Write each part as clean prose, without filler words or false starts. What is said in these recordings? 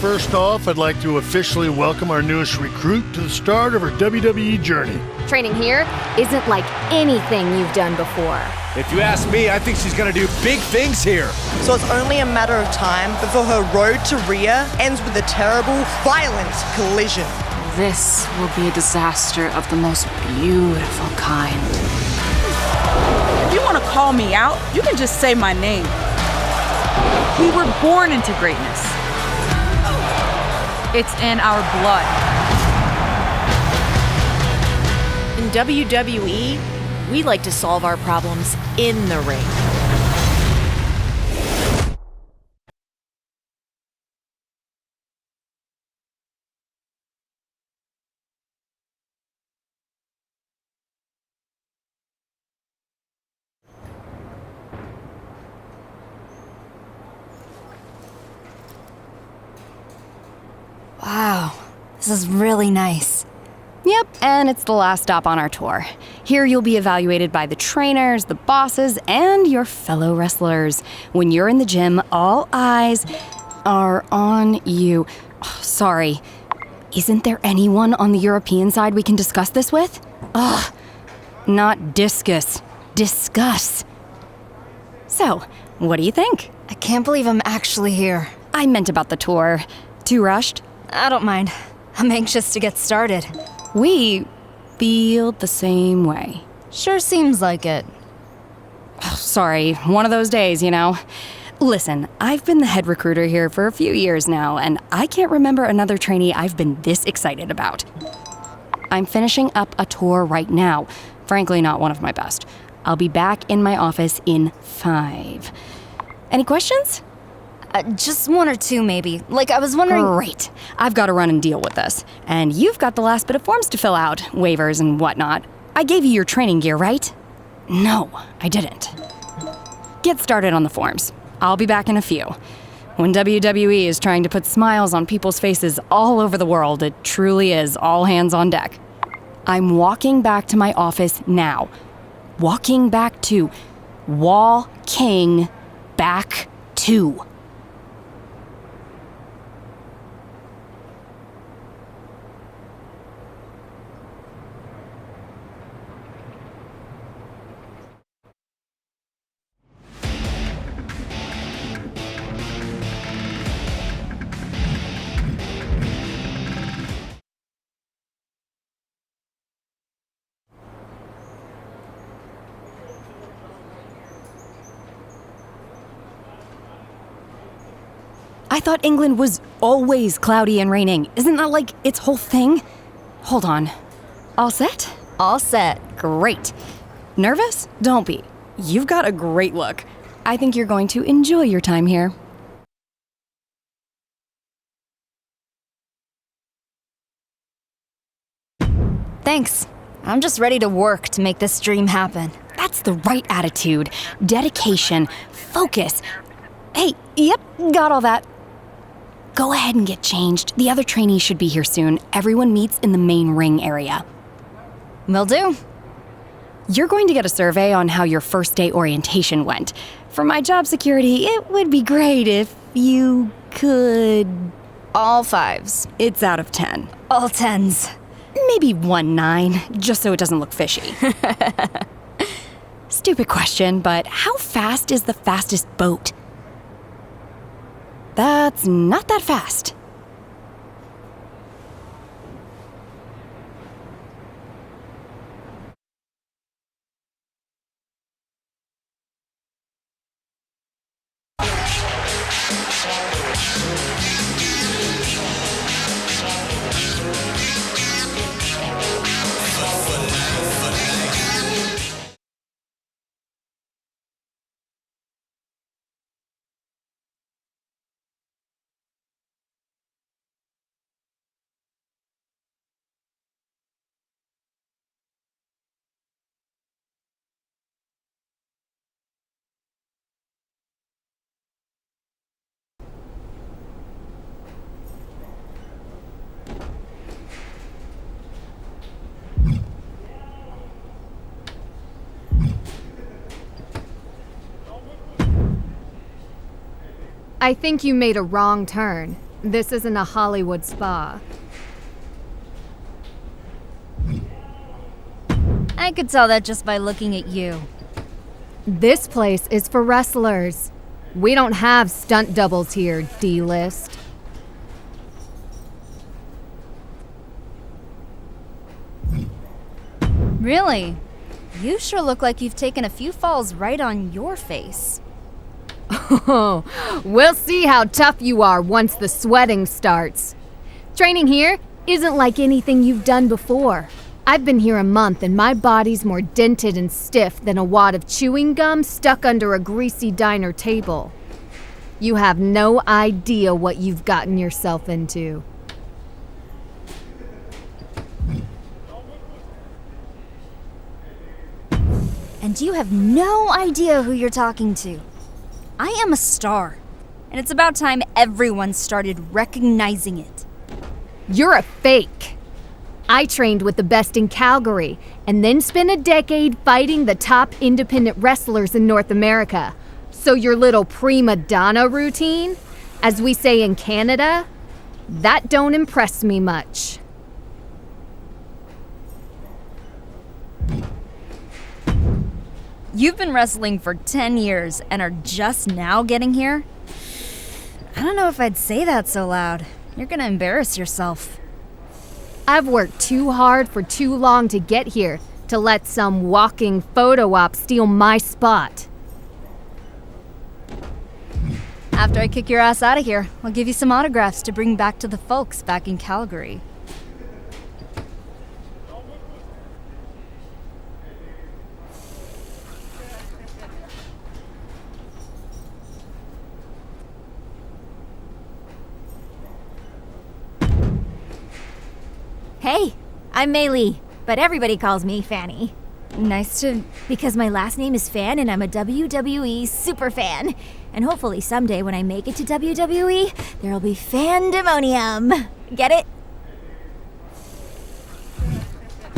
First off, I'd like to officially welcome our newest recruit to the start of her WWE journey. Training here isn't like anything you've done before. If you ask me, I think she's gonna do big things here. So it's only a matter of time before her road to Rhea ends with a terrible, violent collision. This will be a disaster of the most beautiful kind. If you want to call me out, you can just say my name. We were born into greatness. It's in our blood. In WWE, we like to solve our problems in the ring. Wow, this is really nice. Yep, and it's the last stop on our tour. Here you'll be evaluated by the trainers, the bosses, and your fellow wrestlers. When you're in the gym, all eyes are on you. Oh, sorry, isn't there anyone on the European side we can discuss this with? Ugh, not discuss, discuss. So, what do you think? I can't believe I'm actually here. I meant about the tour. Too rushed? I don't mind. I'm anxious to get started. We feel the same way. Sure seems like it. Oh, sorry, one of those days, you know. Listen, I've been the head recruiter here for a few years now, and I can't remember another trainee I've been this excited about. I'm finishing up a tour right now. Frankly, not one of my best. I'll be back in my office in 5. Any questions? Just one or two, maybe. Like, I was wondering... Great. I've got to run and deal with this. And you've got the last bit of forms to fill out, waivers and whatnot. I gave you your training gear, right? No, I didn't. Get started on the forms. I'll be back in a few. When WWE is trying to put smiles on people's faces all over the world, it truly is all hands on deck. I'm walking back to my office now. Walking back to Wall King back to. I thought England was always cloudy and raining. Isn't that like its whole thing? Hold on. All set? All set. Great. Nervous? Don't be. You've got a great look. I think you're going to enjoy your time here. Thanks. I'm just ready to work to make this dream happen. That's the right attitude. Dedication. Focus. Hey, yep, got all that. Go ahead and get changed. The other trainees should be here soon. Everyone meets in the main ring area. Will do. You're going to get a survey on how your first day orientation went. For my job security, it would be great if you could... All 5s. It's out of 10. All 10s. Maybe 1 9, just so it doesn't look fishy. Stupid question, but how fast is the fastest boat? That's not that fast. I think you made a wrong turn. This isn't a Hollywood spa. I could tell that just by looking at you. This place is for wrestlers. We don't have stunt doubles here, D-list. Really? You sure look like you've taken a few falls right on your face. Oh, we'll see how tough you are once the sweating starts. Training here isn't like anything you've done before. I've been here a month and my body's more dented and stiff than a wad of chewing gum stuck under a greasy diner table. You have no idea what you've gotten yourself into. And you have no idea who you're talking to. I am a star, and it's about time everyone started recognizing it. You're a fake. I trained with the best in Calgary and then spent a decade fighting the top independent wrestlers in North America. So your little prima donna routine, as we say in Canada, that don't impress me much. You've been wrestling for 10 years and are just now getting here? I don't know if I'd say that so loud. You're gonna embarrass yourself. I've worked too hard for too long to get here to let some walking photo op steal my spot. After I kick your ass out of here, I'll give you some autographs to bring back to the folks back in Calgary. Hey, I'm Mei Lee, but everybody calls me Fanny. Nice to... Because my last name is Fan and I'm a WWE super fan. And hopefully someday when I make it to WWE, there'll be fandemonium. Get it?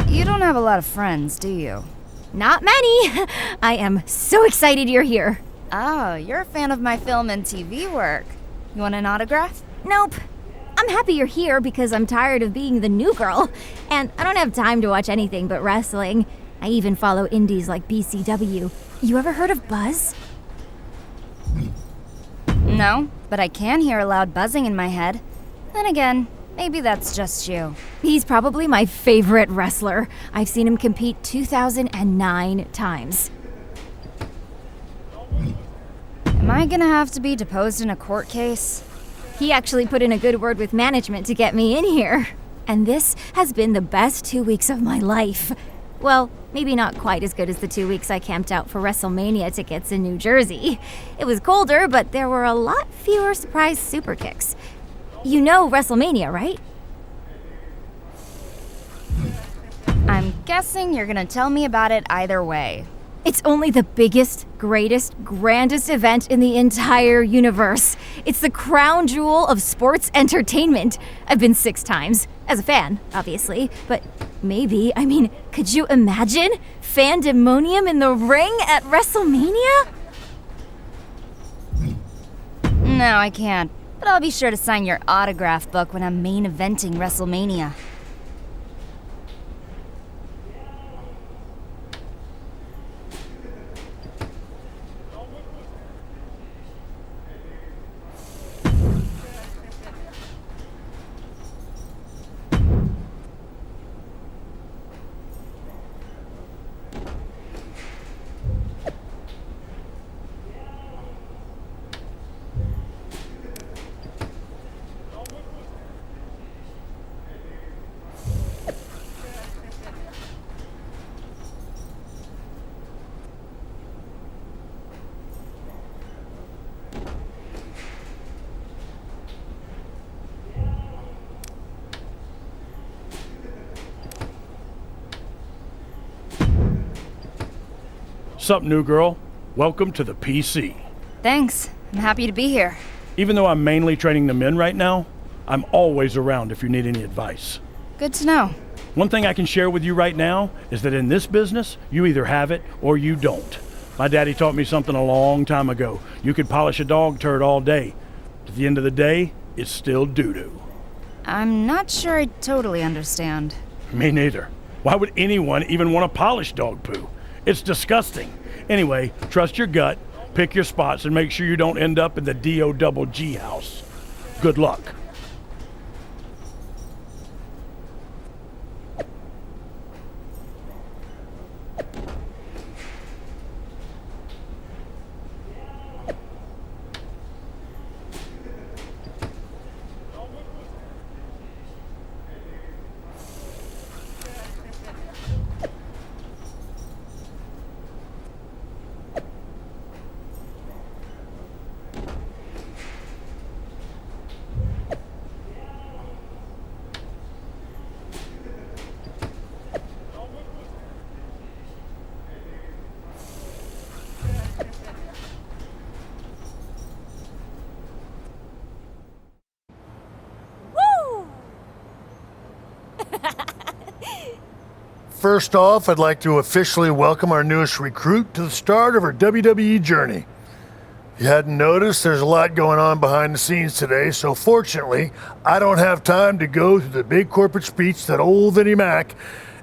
You don't have a lot of friends, do you? Not many. I am so excited you're here. Oh, you're a fan of my film and TV work. You want an autograph? Nope. I'm happy you're here because I'm tired of being the new girl. And I don't have time to watch anything but wrestling. I even follow indies like BCW. You ever heard of Buzz? No, but I can hear a loud buzzing in my head. Then again, maybe that's just you. He's probably my favorite wrestler. I've seen him compete 2,009 times. Am I gonna have to be deposed in a court case? He actually put in a good word with management to get me in here. And this has been the best 2 weeks of my life. Well, maybe not quite as good as the 2 weeks I camped out for WrestleMania tickets in New Jersey. It was colder, but there were a lot fewer surprise super kicks. You know WrestleMania, right? I'm guessing you're gonna tell me about it either way. It's only the biggest, greatest, grandest event in the entire universe. It's the crown jewel of sports entertainment. I've been 6 times, as a fan, obviously, but could you imagine fandemonium in the ring at WrestleMania? No, I can't, but I'll be sure to sign your autograph book when I'm main eventing WrestleMania. Sup, new girl? Welcome to the PC. Thanks. I'm happy to be here. Even though I'm mainly training the men right now, I'm always around if you need any advice. Good to know. One thing I can share with you right now is that in this business, you either have it or you don't. My daddy taught me something a long time ago. You could polish a dog turd all day. At the end of the day, it's still doo-doo. I'm not sure I totally understand. Me neither. Why would anyone even want to polish dog poo? It's disgusting. Anyway, trust your gut, pick your spots, and make sure you don't end up in the DOGG house. Good luck. First off, I'd like to officially welcome our newest recruit to the start of her WWE journey. If you hadn't noticed, there's a lot going on behind the scenes today, so fortunately, I don't have time to go through the big corporate speech that old Vinnie Mac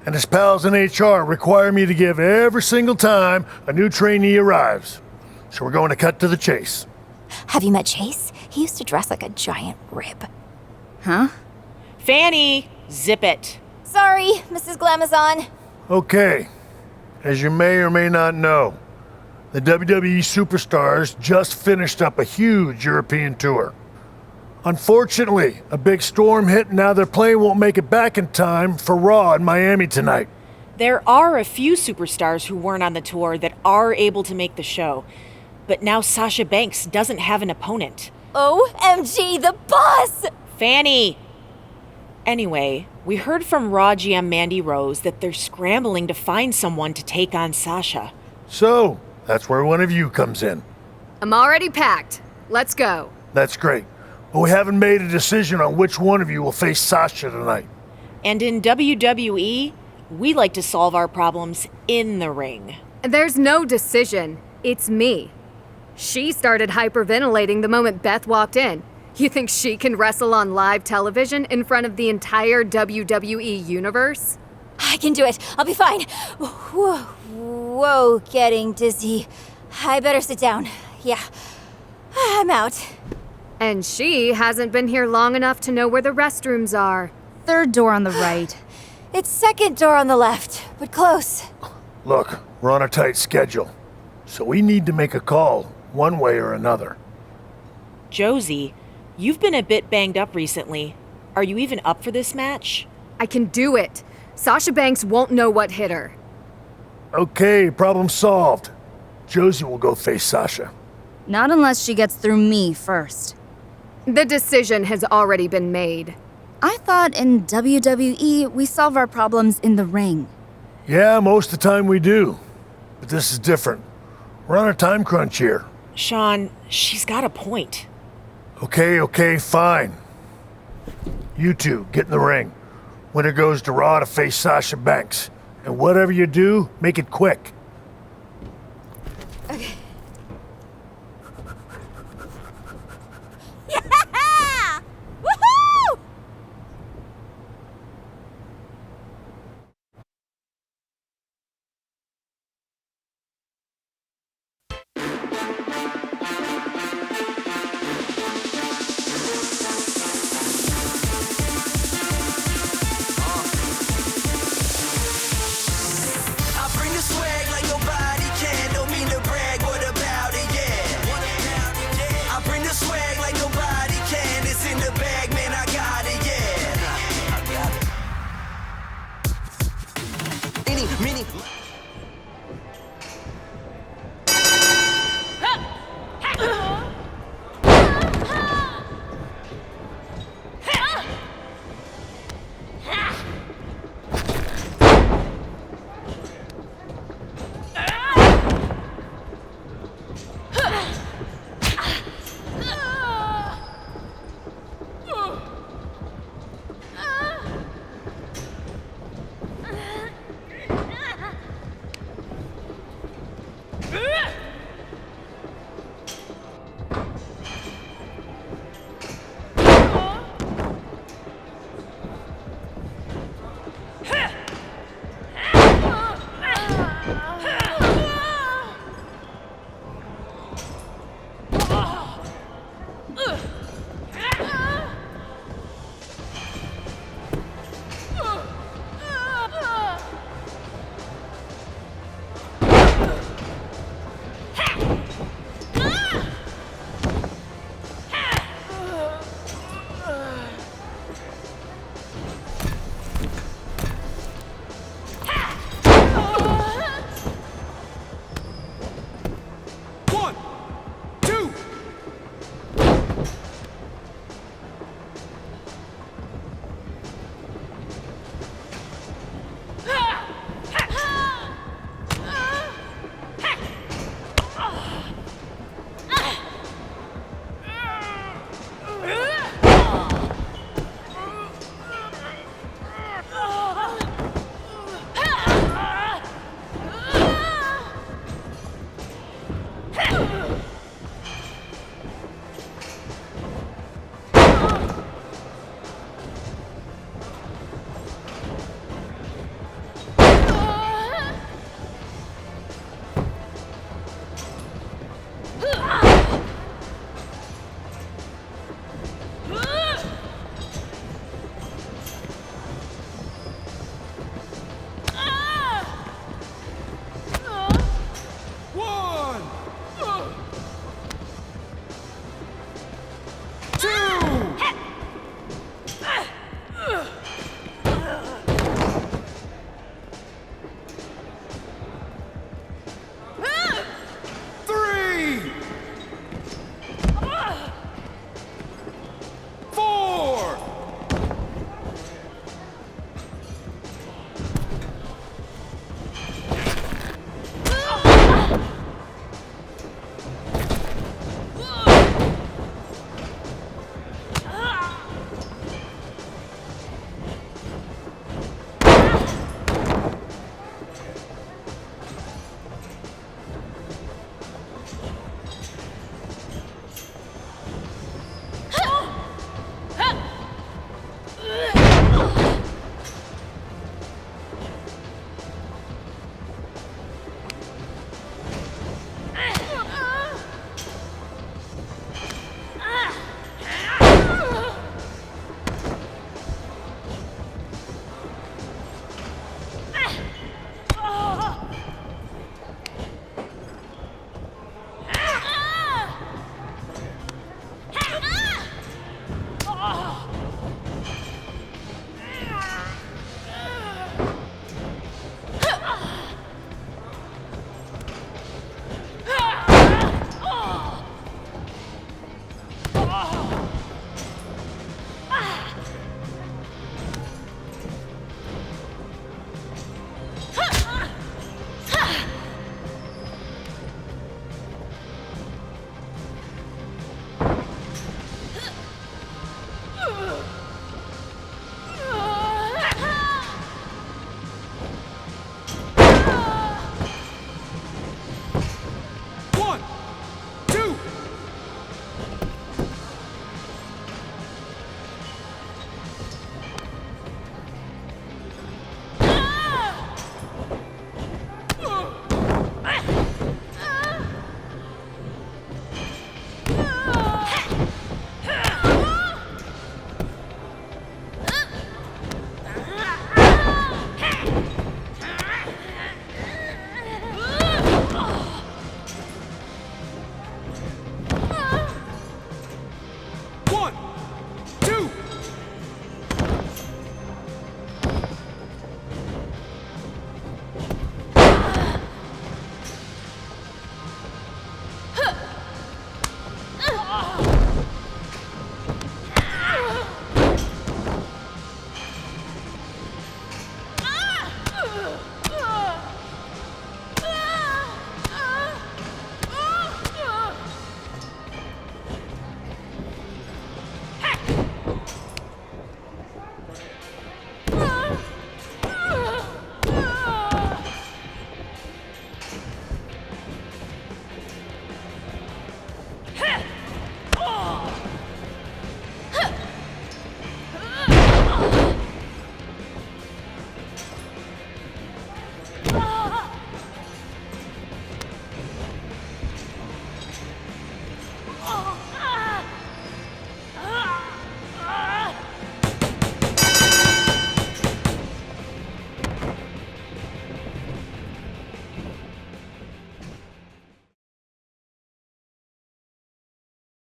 and his pals in HR require me to give every single time a new trainee arrives. So we're going to cut to the chase. Have you met Chase? He used to dress like a giant rib. Huh? Fanny, zip it. Sorry, Mrs. Glamazon. Okay, as you may or may not know, the WWE superstars just finished up a huge European tour. Unfortunately, a big storm hit and now their plane won't make it back in time for Raw in Miami tonight. There are a few superstars who weren't on the tour that are able to make the show. But now Sasha Banks doesn't have an opponent. OMG, the boss! Fanny! Anyway, we heard from Raw GM Mandy Rose that they're scrambling to find someone to take on Sasha. So, that's where one of you comes in. I'm already packed. Let's go. That's great. But we haven't made a decision on which one of you will face Sasha tonight. And in WWE, we like to solve our problems in the ring. There's no decision. It's me. She started hyperventilating the moment Beth walked in. You think she can wrestle on live television in front of the entire WWE universe? I can do it. I'll be fine. Whoa, getting dizzy. I better sit down. Yeah, I'm out. And she hasn't been here long enough to know where the restrooms are. Third door on the right. It's second door on the left, but close. Look, we're on a tight schedule, so we need to make a call one way or another. Josie, you've been a bit banged up recently. Are you even up for this match? I can do it. Sasha Banks won't know what hit her. Okay, problem solved. Josie will go face Sasha. Not unless she gets through me first. The decision has already been made. I thought in WWE we solve our problems in the ring. Yeah, most of the time we do. But this is different. We're on a time crunch here. Sean, she's got a point. Okay, fine. You two, get in the ring. Winner goes to Raw to face Sasha Banks. And whatever you do, make it quick.